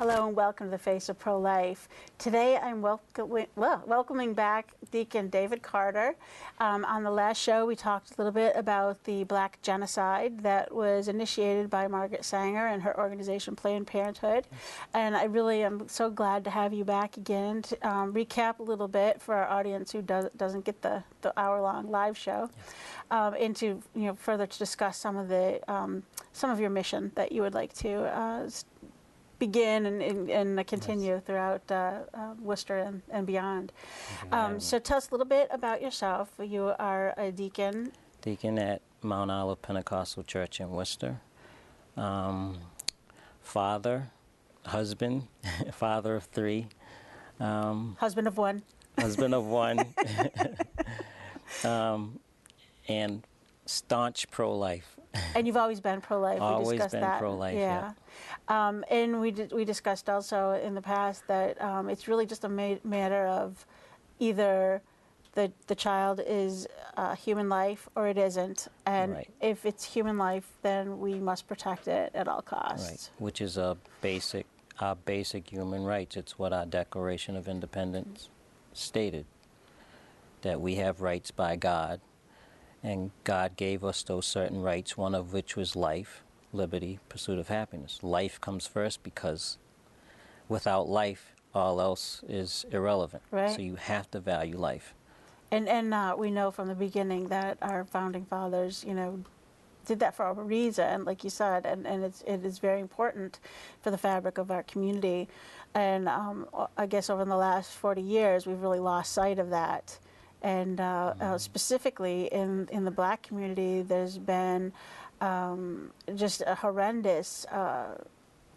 Hello and welcome to the Face of Pro-Life. Today I'm welcoming back Deacon David Carter. On the last show we talked a little bit about the Black Genocide that was initiated by Margaret Sanger and her organization Planned Parenthood. And I really am so glad to have you back again to recap a little bit for our audience who doesn't get the hour-long live show. And to further to discuss some of your mission that you would like to begin and continue throughout Worcester and beyond. So tell us a little bit about yourself. You are a deacon. Deacon at Mount Olive Pentecostal Church in Worcester. Father, husband, father of 3. Husband of 1. Husband of 1. And staunch pro-life. And you've always been pro-life. Always been pro-life, yeah. And we discussed also in the past that it's really just a matter of either the child is human life or it isn't. And if it's human life, then we must protect it at all costs. Right, which is our basic human rights. It's what our Declaration of Independence stated, that we have rights by God. And God gave us those certain rights, one of which was life, liberty, pursuit of happiness. Life comes first because without life, all else is irrelevant. Right. So you have to value life. And we know from the beginning that our founding fathers, did that for a reason, like you said, and it is very important for the fabric of our community. And I guess over the last 40 years, we've really lost sight of that. And specifically in the Black community, there's been just a horrendous,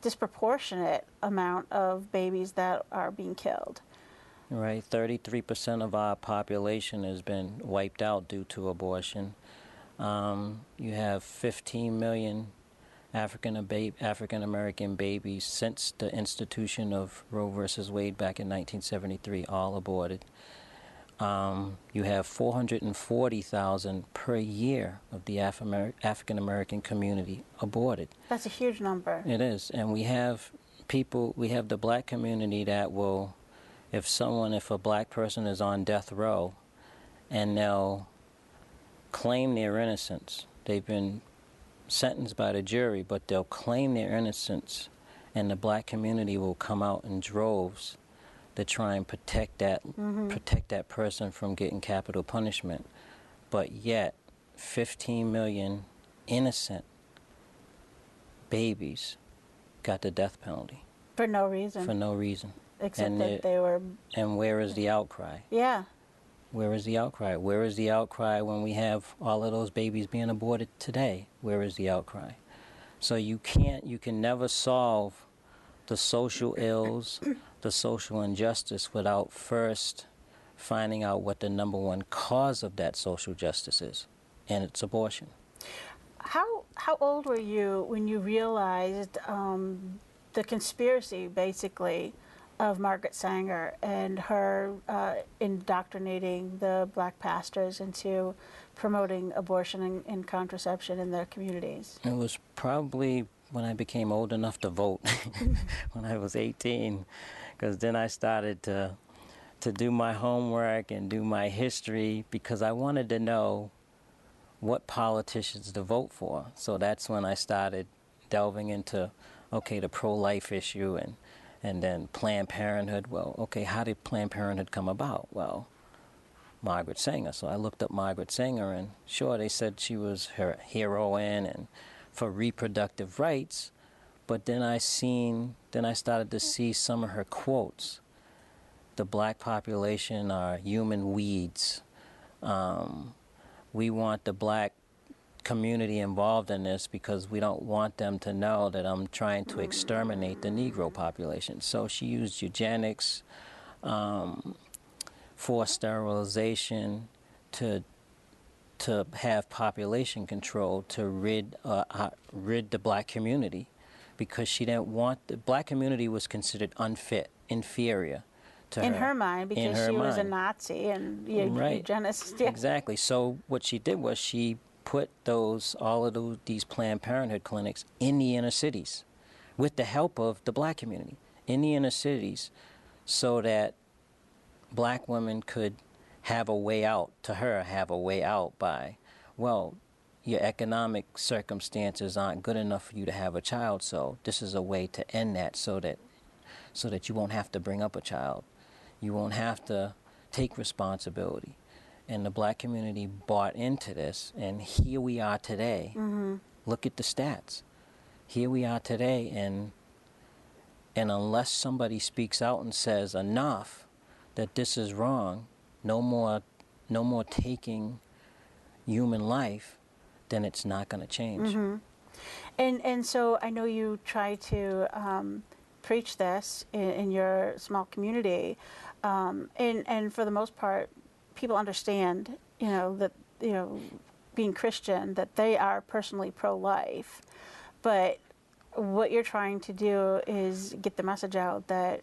disproportionate amount of babies that are being killed. Right, 33% of our population has been wiped out due to abortion. You have 15 million African-American babies since the institution of Roe versus Wade back in 1973, all aborted. You have 440,000 per year of the African-American community aborted. That's a huge number. It is. And we have the Black community that will, if a Black person is on death row and they'll claim their innocence, they've been sentenced by the jury, but they'll claim their innocence, and the Black community will come out in droves to try and protect that person from getting capital punishment. But yet, 15 million innocent babies got the death penalty. For no reason. For no reason. Except that they were... And where is the outcry? Yeah. Where is the outcry? Where is the outcry when we have all of those babies being aborted today? Where is the outcry? So you can never solve the social ills, the social injustice without first finding out what the #1 cause of that social justice is, and it's abortion. How old were you when you realized the conspiracy, basically, of Margaret Sanger and her indoctrinating the Black pastors into promoting abortion and contraception in their communities? It was probably when I became old enough to vote, when I was 18, because then I started to do my homework and do my history, because I wanted to know what politicians to vote for. So that's when I started delving into, the pro-life issue and then Planned Parenthood. Well, okay, how did Planned Parenthood come about? Well, Margaret Sanger. So I looked up Margaret Sanger, and sure, they said she was her heroine and for reproductive rights, but then I started to see some of her quotes. The Black population are human weeds. We want the Black community involved in this because we don't want them to know that I'm trying to exterminate the Negro population. So she used eugenics, forced sterilization to have population control to rid the Black community, because she didn't want the Black community was considered unfit, inferior to her. In her mind, because she was a Nazi and eugenicist. Yeah. Exactly. So what she did was she put all of these Planned Parenthood clinics in the inner cities with the help of the Black community. in the inner cities so that black women could have a way out, have a way out by, well, your economic circumstances aren't good enough for you to have a child, so this is a way to end that so that you won't have to bring up a child. You won't have to take responsibility. And the black community bought into this, and here we are today. Mm-hmm. Look at the stats. Here we are today, and unless somebody speaks out and says enough, that this is wrong, no more taking human life, then it's not going to change. Mm-hmm. And so I know you try to preach this in your small community, and for the most part, people understand, that, being Christian, that they are personally pro-life, but what you're trying to do is get the message out that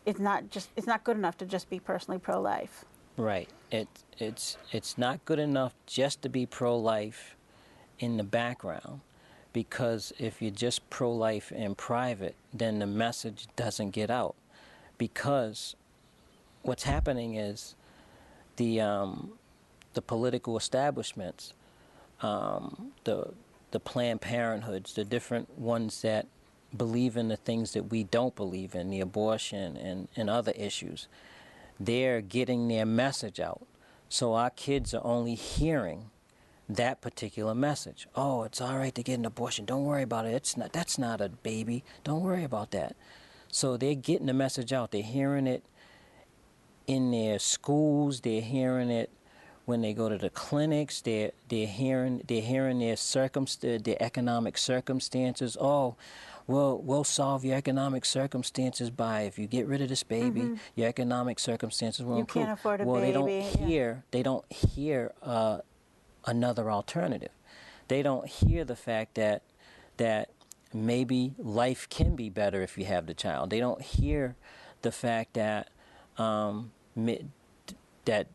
it's not good enough to just be personally pro-life. Right. It's not good enough just to be pro-life in the background, because if you're just pro-life in private, then the message doesn't get out. Because what's happening is the political establishments, the Planned Parenthoods, the different ones that believe in the things that we don't believe in, the abortion and other issues, they're getting their message out. So our kids are only hearing that particular message. Oh, it's all right to get an abortion. Don't worry about it. That's not a baby. Don't worry about that. So they're getting the message out. They're hearing it in their schools. They're hearing it when they go to the clinics. They're hearing their economic circumstances. Oh, well, we'll solve your economic circumstances by, if you get rid of this baby, mm-hmm. your economic circumstances will improve. You can't afford a baby. They don't hear another alternative. They don't hear the fact that maybe life can be better if you have the child. They don't hear the fact that that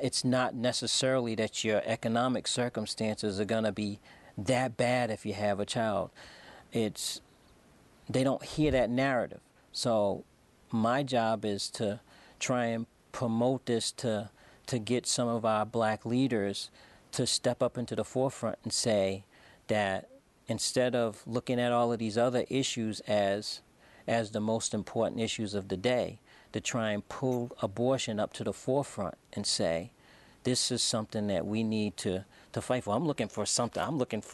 it's not necessarily that your economic circumstances are going to be that bad if you have a child. They don't hear that narrative. So my job is to try and promote this to get some of our black leaders to step up into the forefront and say that instead of looking at all of these other issues as the most important issues of the day, to try and pull abortion up to the forefront and say, this is something that we need to fight for. I'm looking for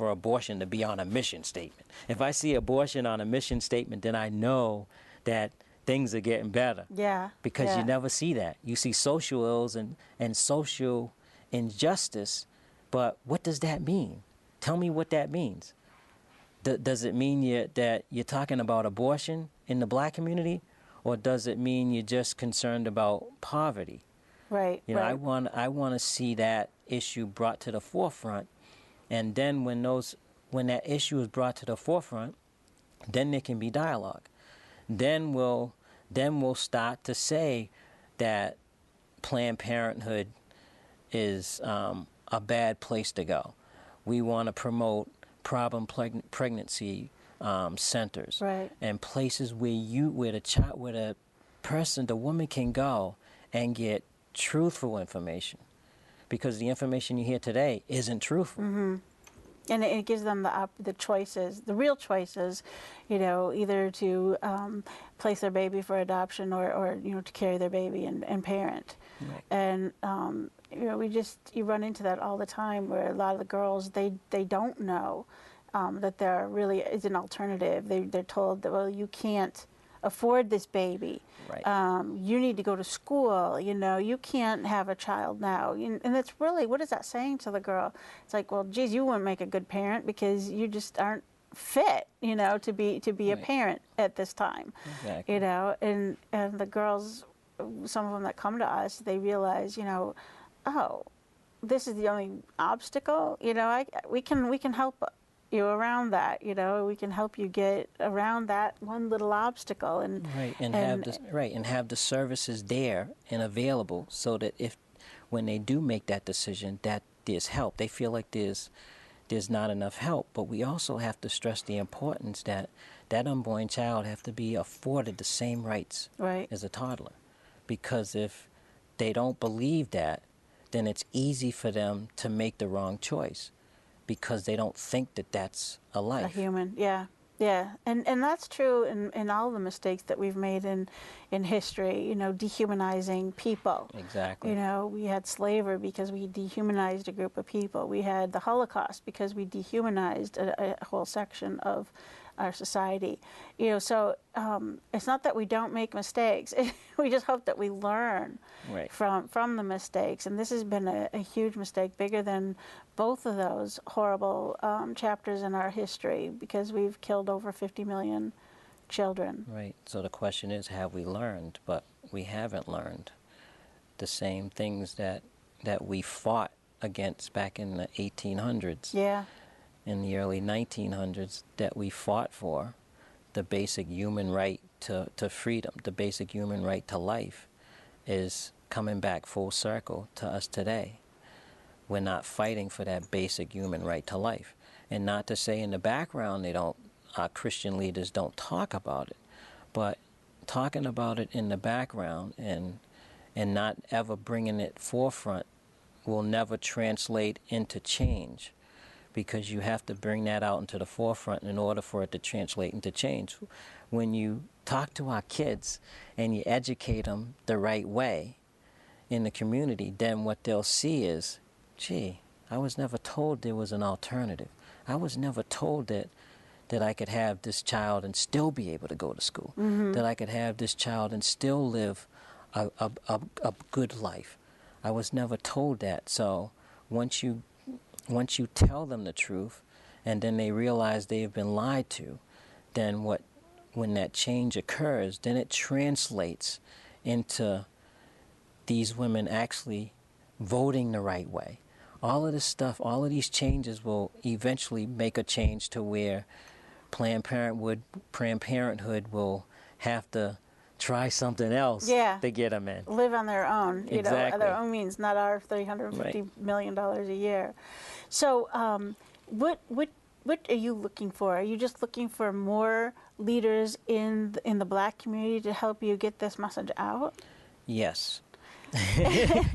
abortion to be on a mission statement. If I see abortion on a mission statement, then I know that things are getting better. Yeah. Because you never see that. You see social ills and social injustice, but what does that mean? Tell me what that means. Does it mean that you're talking about abortion in the black community, or does it mean you're just concerned about poverty? Right. Right. I want to see that issue brought to the forefront, and then when that issue is brought to the forefront, then there can be dialogue. Then we'll start to say that Planned Parenthood is a bad place to go. We want to promote problem pregnancy centers, right, and places where the woman can go and get truthful information, because the information you hear today isn't truthful. Mm-hmm. And it gives them the choices, the real choices, either to place their baby for adoption or to carry their baby and parent. Right. And you run into that all the time, where a lot of the girls they don't know that there really is an alternative. They're told that, well, you can't afford this baby. Right. You need to go to school. You can't have a child now. And that's really, what is that saying to the girl? It's like, well, geez, you wouldn't make a good parent because you just aren't fit, to be right. a parent at this time. Exactly. And the girls, some of them that come to us, they realize, oh, this is the only obstacle. We can help you around that. We can help you get around that one little obstacle, and have the services there and available, so that when they do make that decision, that there's help. They feel like there's not enough help. But we also have to stress the importance that that unborn child have to be afforded the same rights Right. as a toddler. Because if they don't believe that, then it's easy for them to make the wrong choice because they don't think that that's a life. A human, yeah. Yeah, and that's true in all the mistakes that we've made in history, dehumanizing people. Exactly. We had slavery because we dehumanized a group of people. We had the Holocaust because we dehumanized a whole section of our society. So it's not that we don't make mistakes. We just hope that we learn Right. from the mistakes. And this has been a huge mistake, bigger than both of those horrible chapters in our history, because we've killed over 50 million children. Right. So the question is, have we learned? But we haven't learned the same things that we fought against back in the 1800s. Yeah. In the early 1900s, that we fought for, the basic human right to freedom, the basic human right to life, is coming back full circle to us today. We're not fighting for that basic human right to life. And not to say in the background our Christian leaders don't talk about it, but talking about it in the background and not ever bringing it forefront will never translate into change, because you have to bring that out into the forefront in order for it to translate into change. When you talk to our kids and you educate them the right way in the community, then what they'll see is, gee, I was never told there was an alternative. I was never told that I could have this child and still be able to go to school, that I could have this child and still live a good life. I was never told that. So once you tell them the truth and then they realize they've been lied to, then when that change occurs, then it translates into these women actually voting the right way. All of this stuff, all of these changes will eventually make a change to where Planned Parenthood will have to try something else to get them in. Live on their own, Exactly. their own means, not our $350 million a year. So what are you looking for? Are you just looking for more leaders in the Black community to help you get this message out? Yes.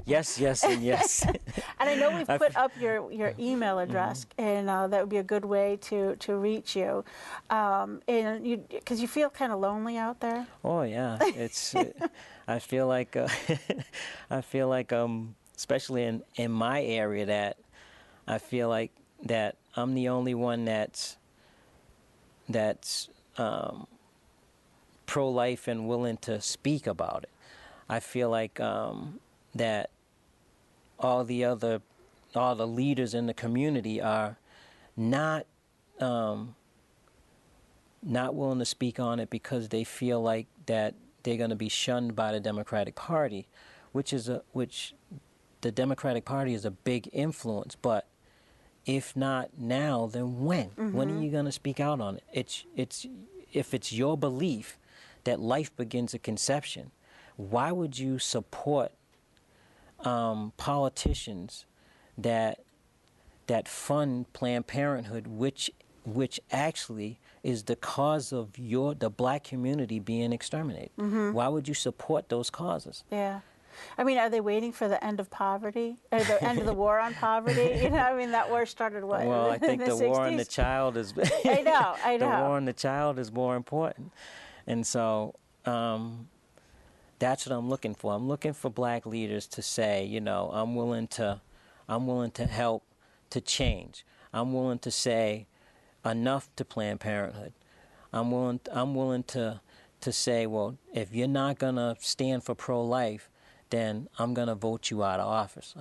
Yes, and yes. And I know we've put up your email address, and that would be a good way to reach you. And because you feel kind of lonely out there. Oh yeah, it's. I feel like especially in my area, that I feel like that I'm the only one that's pro-life and willing to speak about it. I feel like that all the leaders in the community are not willing to speak on it because they feel like that they're going to be shunned by the Democratic Party, which the Democratic Party is a big influence. But if not now, then when? When are you going to speak out on it? If it's your belief that life begins at conception, why would you support politicians that fund Planned Parenthood, which actually is the cause of the Black community being exterminated? Why would you support those causes? Yeah. I mean, are they waiting for the end of poverty, or the end of the war on poverty? That war started what? Well, I think the 60s? war on the child is. I know. The war on the child is more important, and so that's what I'm looking for. I'm looking for Black leaders to say, I'm willing to help to change. I'm willing to say enough to Planned Parenthood. I'm willing to say, well, if you're not gonna stand for pro-life, then I'm gonna vote you out of office.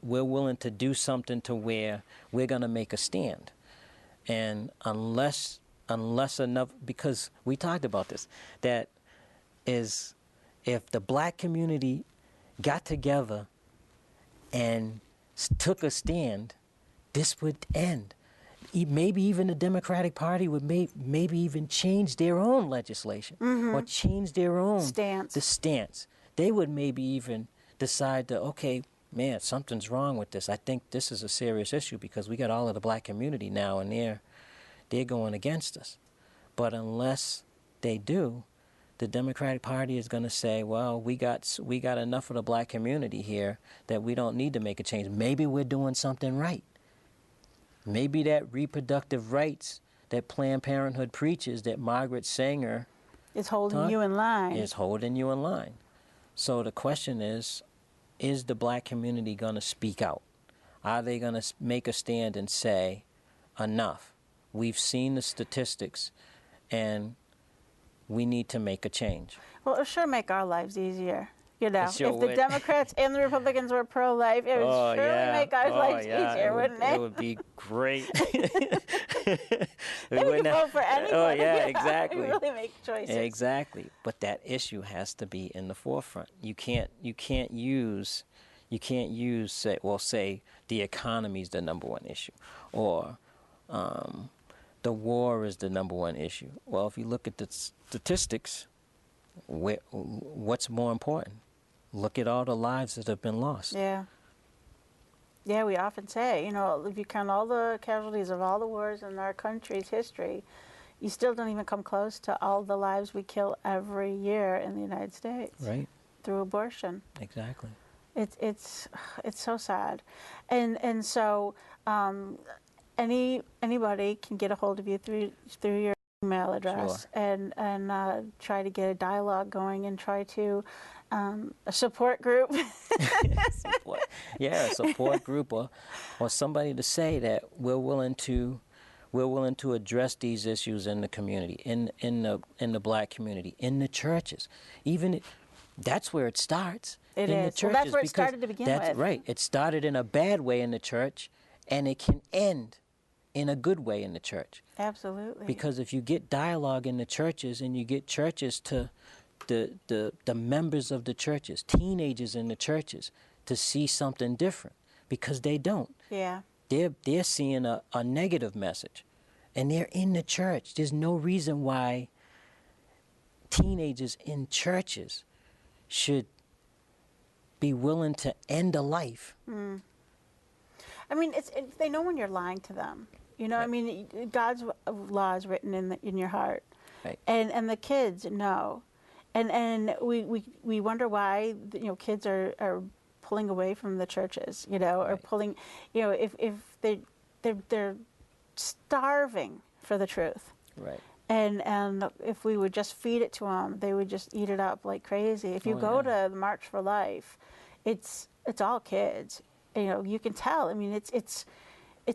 We're willing to do something to where we're gonna make a stand. And unless enough, because we talked about this, that is, if the Black community got together and took a stand, this would end. Maybe even the Democratic Party would maybe even change their own legislation or change their own stance. They would maybe even decide to, okay, man, something's wrong with this. I think this is a serious issue because we got all of the Black community now, and they're going against us. But unless they do, the Democratic Party is going to say, well, we got enough of the black community here that we don't need to make a change. Maybe we're doing something right. Maybe that reproductive rights that Planned Parenthood preaches, that Margaret Sanger It's holding you in line. is holding you in line. So the question is the black community going to speak out? Are they going to make a stand and say, enough? We've seen the statistics, and we need to make a change. Well, it would sure make our lives easier. You know, Sure if the would. Democrats and the Republicans were pro-life, it would surely make our lives easier, wouldn't it? It would be great. Then we could vote for anyone. Oh, yeah, you know, exactly. Really make choices. Exactly. But that issue has to be in the forefront. You can't use say the economy is the number one issue, or the war is the number one issue. Well, if you look at the statistics, what's more important? Look at all the lives that have been lost. Yeah. Yeah, we often say, you know, if you count all the casualties of all the wars in our country's history, you still don't even come close to all the lives we kill every year in the United States. Right. Through abortion. Exactly. It's so sad, and so anybody can get a hold of you through your email address. Sure. and try to get a dialogue going and try to a support group. A support group or somebody to say that we're willing to address these issues in the community, in the black community, in the churches. That's where it starts. It in is. The churches, well, that's where it started to begin with. That's right. It started in a bad way in the church, and it can end in a good way in the church. Absolutely. Because if you get dialogue in the churches, and you get churches to the members of the churches, teenagers in the churches, to see something different, because they don't. Yeah. They're seeing a negative message, and they're in the church. There's no reason why teenagers in churches should be willing to end a life. Mm. I mean, they know when you're lying to them. You know, right. I mean, God's law is written in your heart, right. And the kids know, and we wonder why kids are pulling away from the churches, right. Or pulling, if they're starving for the truth, right. And if we would just feed it to them, they would just eat it up like crazy. If you go to the March for Life, it's all kids. You can tell. I mean, it's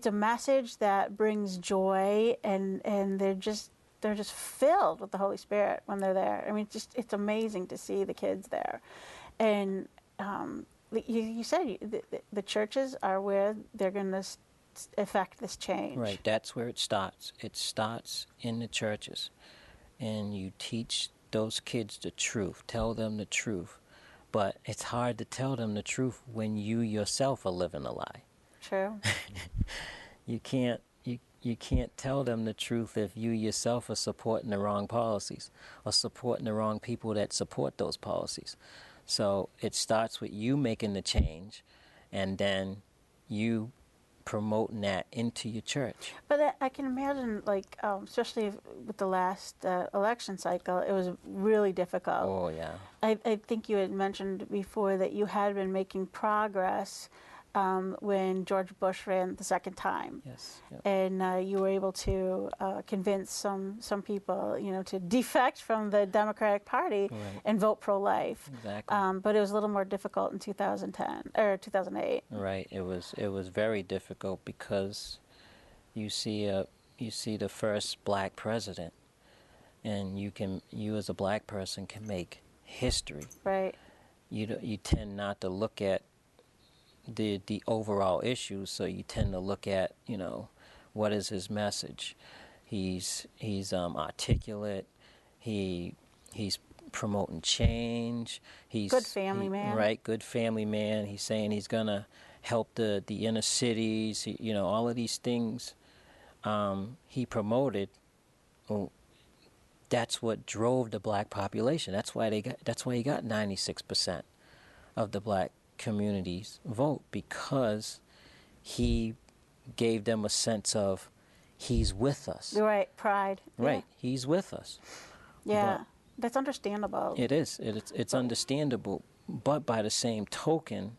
a message that brings joy, and they're just filled with the Holy Spirit when they're there. I mean, it's amazing to see the kids there, and you said the churches are where they're going to affect this change. Right, that's where it starts. It starts in the churches, and you teach those kids the truth, tell them the truth. But it's hard to tell them the truth when you yourself are living a lie. True. You can't tell them the truth if you yourself are supporting the wrong policies or supporting the wrong people that support those policies. So it starts with you making the change, and then you promoting that into your church. But I can imagine, especially with the last election cycle, it was really difficult. Oh, yeah. I think you had mentioned before that you had been making progress when George Bush ran the second time. Yes. Yep. And you were able to convince some people, to defect from the Democratic Party right. and vote pro-life. Exactly. But it was a little more difficult in 2010 or 2008. Right. It was very difficult because you see the first black president, and you as a black person can make history. Right. You tend not to look at the overall issues, so you tend to look at what is his message. He's articulate. He's promoting change. He's good family man. Right, good family man. He's saying he's gonna help the inner cities. All of these things he promoted. Well, that's what drove the black population. That's why he got 96% of the black community's vote, because he gave them a sense of he's with us. Right, pride. Right, he's with us. Yeah, But that's understandable. it is. It's understandable. But by the same token,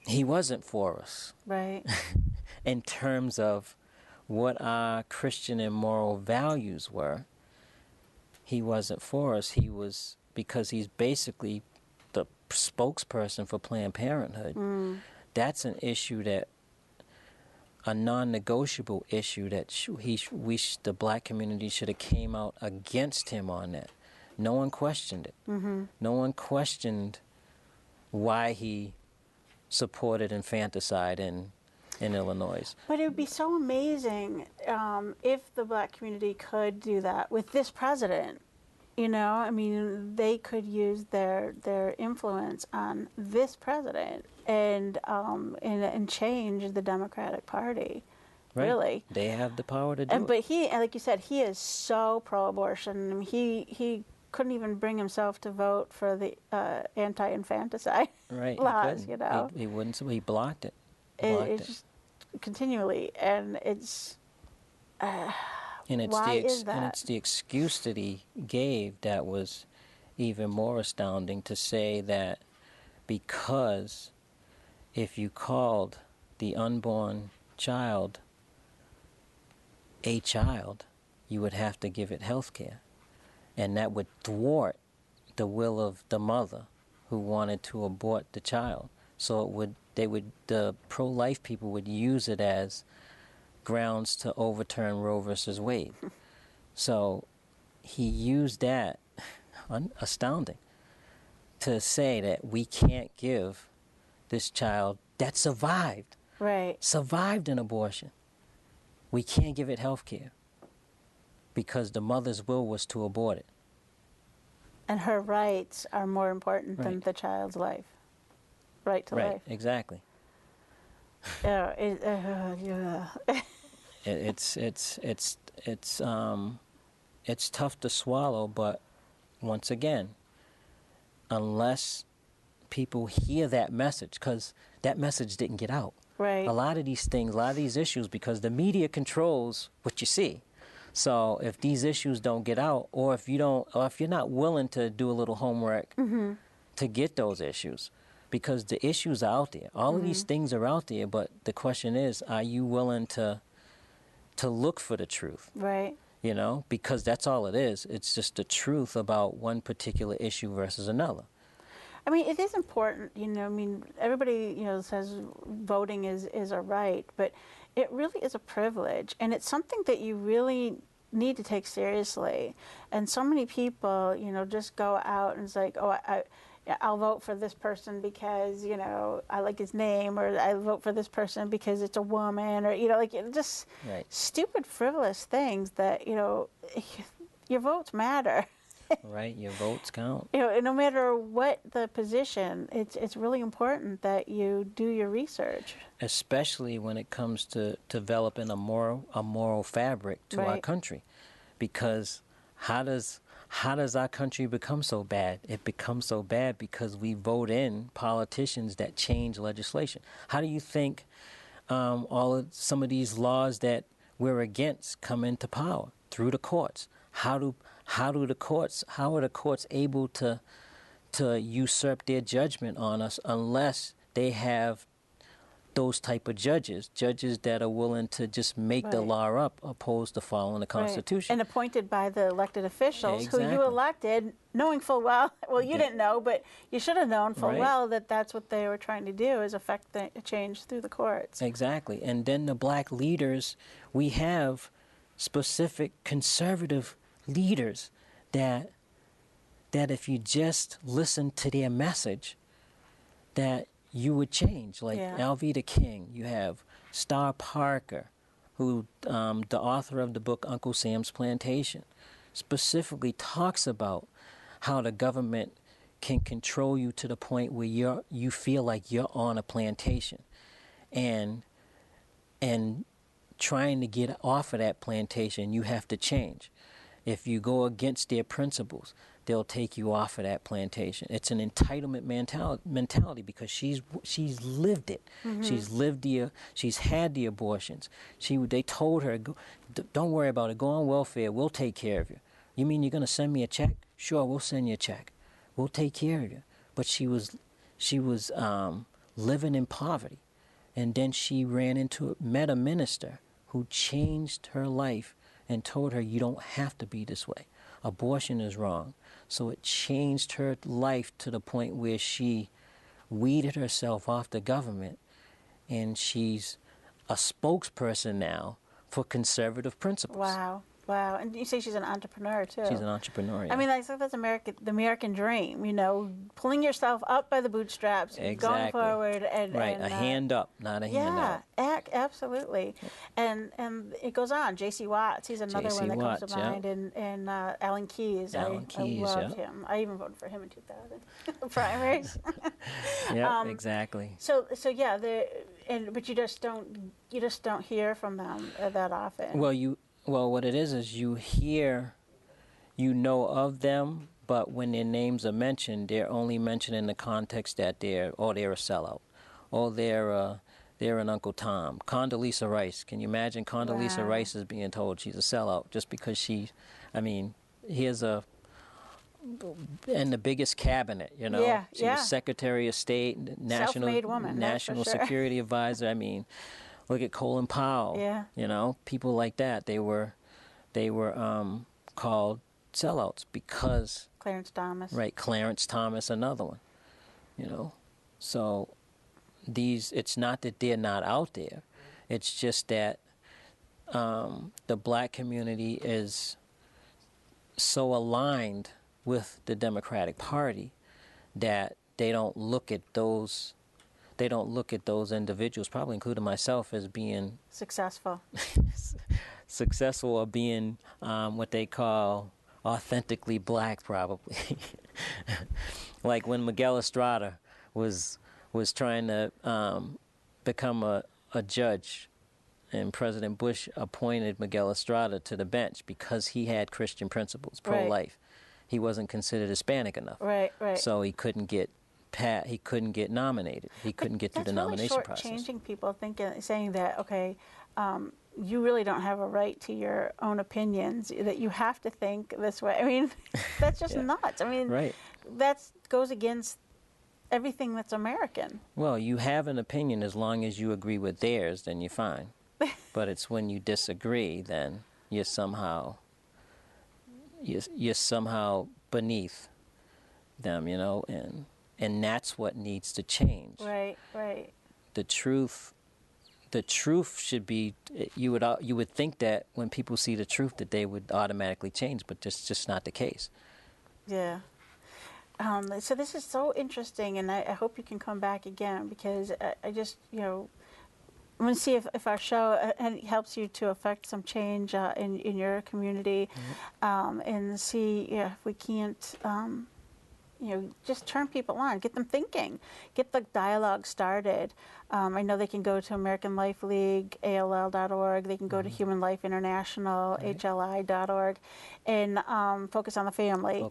he wasn't for us. Right. In terms of what our Christian and moral values were, he wasn't for us. He was, because he's basically the spokesperson for Planned Parenthood. That's an issue that, a non-negotiable issue that the black community should have came out against him on that. No one questioned it. No one questioned why he supported infanticide in Illinois. But it would be so amazing if the black community could do that with this president. You know, I mean, they could use their influence on this president and change the Democratic Party. Right. Really, they have the power to do it. But he, like you said, he is so pro-abortion. I mean, he couldn't even bring himself to vote for the anti-infanticide laws. You know, he wouldn't. So he blocked it. It's just continually, and it's. Why is that? And it's the excuse that he gave that was even more astounding, to say that because if you called the unborn child a child, you would have to give it health care. And that would thwart the will of the mother who wanted to abort the child. So the pro-life people would use it as grounds to overturn Roe versus Wade. So he used that, astounding, to say that we can't give this child that survived an abortion. We can't give it health care because the mother's will was to abort it. And her rights are more important than the child's life. Right to life. Right, exactly. Yeah. It's tough to swallow, but once again, unless people hear that message, because that message didn't get out. Right. A lot of these things, a lot of these issues, because the media controls what you see. So if these issues don't get out, or if you're not willing to do a little homework to get those issues, because the issues are out there. All of these things are out there, but the question is, are you willing to look for the truth? Right. You know, because that's all it is. It's just the truth about one particular issue versus another. I mean, it is important, you know, I mean, everybody, you know, says voting is a right, but it really is a privilege, and it's something that you really need to take seriously. And so many people, you know, just go out and it's like, oh, I'll vote for this person because, you know, I like his name, or I vote for this person because it's a woman, or, you know, like just stupid, frivolous things that, you know, your votes matter. Right, your votes count. You know, no matter what the position, it's really important that you do your research. Especially when it comes to developing a moral fabric to our country, because how does our country become so bad? It becomes so bad because we vote in politicians that change legislation. How do you think some of these laws that we're against come into power? Through the courts. How are the courts able to usurp their judgment on us unless they have those type of judges that are willing to just make the law up opposed to following the Constitution. And appointed by the elected officials who you elected, knowing full well, you didn't know, but you should have known full well that that's what they were trying to do, is affect the change through the courts. Exactly. And then the black leaders, we have specific conservative leaders that if you just listen to their message, that you would change. Like Alveda King, you have Star Parker, who the author of the book Uncle Sam's Plantation, specifically talks about how the government can control you to the point where you feel like you're on a plantation, and trying to get off of that plantation, you have to change. If you go against their principles, they'll take you off of that plantation. It's an entitlement mentality because she's lived it. She's had the abortions. They told her, don't worry about it. Go on welfare. We'll take care of you. You mean you're going to send me a check? Sure, we'll send you a check. We'll take care of you. But she was living in poverty, and then she met a minister who changed her life and told her, you don't have to be this way. Abortion is wrong. So it changed her life to the point where she weeded herself off the government, and she's a spokesperson now for conservative principles. Wow. Wow. And you say she's an entrepreneur, too. She's an entrepreneur, yeah. I mean, I think that's the American dream, you know, pulling yourself up by the bootstraps, going forward. And a hand up, not a hand out. Yeah, absolutely. And it goes on. J.C. Watts, he's another one that comes to mind. And Alan Keyes. I loved him. I even voted for him in 2000 primaries. Yeah, exactly. So yeah, but you just don't hear from them that often. Well, what it is you hear, you know of them, but when their names are mentioned, they're only mentioned in the context that they're a sellout, or they're an Uncle Tom. Condoleezza Rice, can you imagine Condoleezza Rice is being told she's a sellout just because here's in the biggest cabinet, you know. She was Secretary of State, Self-made woman, National Security Advisor. I mean, look at Colin Powell. Yeah. You know, people like that. They were called sellouts because Clarence Thomas. Right, Clarence Thomas, another one. You know, so it's not that they're not out there. It's just that the black community is so aligned with the Democratic Party that they don't look at those individuals, probably including myself, as being successful or being what they call authentically black, probably. Like when Miguel Estrada was trying to become a judge, and President Bush appointed Miguel Estrada to the bench because he had Christian principles, pro-life. Right. He wasn't considered Hispanic enough. Right. So he couldn't get nominated. He couldn't get through the nomination process. That's really changing people saying that, okay, you really don't have a right to your own opinions, that you have to think this way. I mean, that's just nuts. I mean, that goes against everything that's American. Well, you have an opinion as long as you agree with theirs, then you're fine. But it's when you disagree, then you're somehow beneath them, you know, and that's what needs to change. Right. The truth should be, you would think that when people see the truth that they would automatically change, but that's just not the case. Yeah. So this is so interesting, and I hope you can come back again, because I just, you know, I want to see if our show helps you to affect some change in your community, and see if we can't, you know, just turn people on, get them thinking, get the dialogue started. I know they can go to American Life League, ALL.org. They can go to Human Life International, HLI.org, and focus on the family,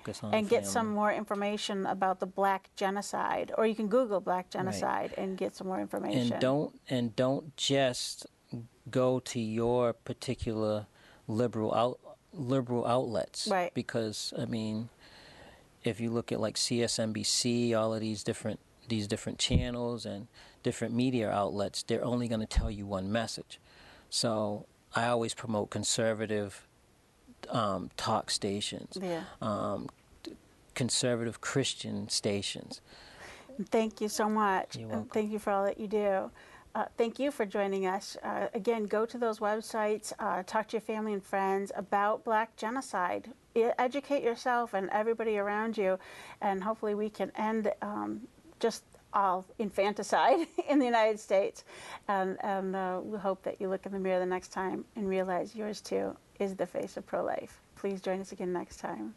get some more information about the Black Genocide. Or you can Google Black Genocide and get some more information. And don't just go to your particular liberal outlets, right? Because I mean, if you look at like CSNBC, all of these different channels and different media outlets, they're only going to tell you one message. So I always promote conservative talk stations, conservative Christian stations. Thank you so much. You're welcome. And thank you for all that you do. Thank you for joining us. Again, go to those websites, talk to your family and friends about Black Genocide. Educate yourself and everybody around you, and hopefully we can end just all infanticide in the United States. And we hope that you look in the mirror the next time and realize yours too is the face of pro-life. Please join us again next time.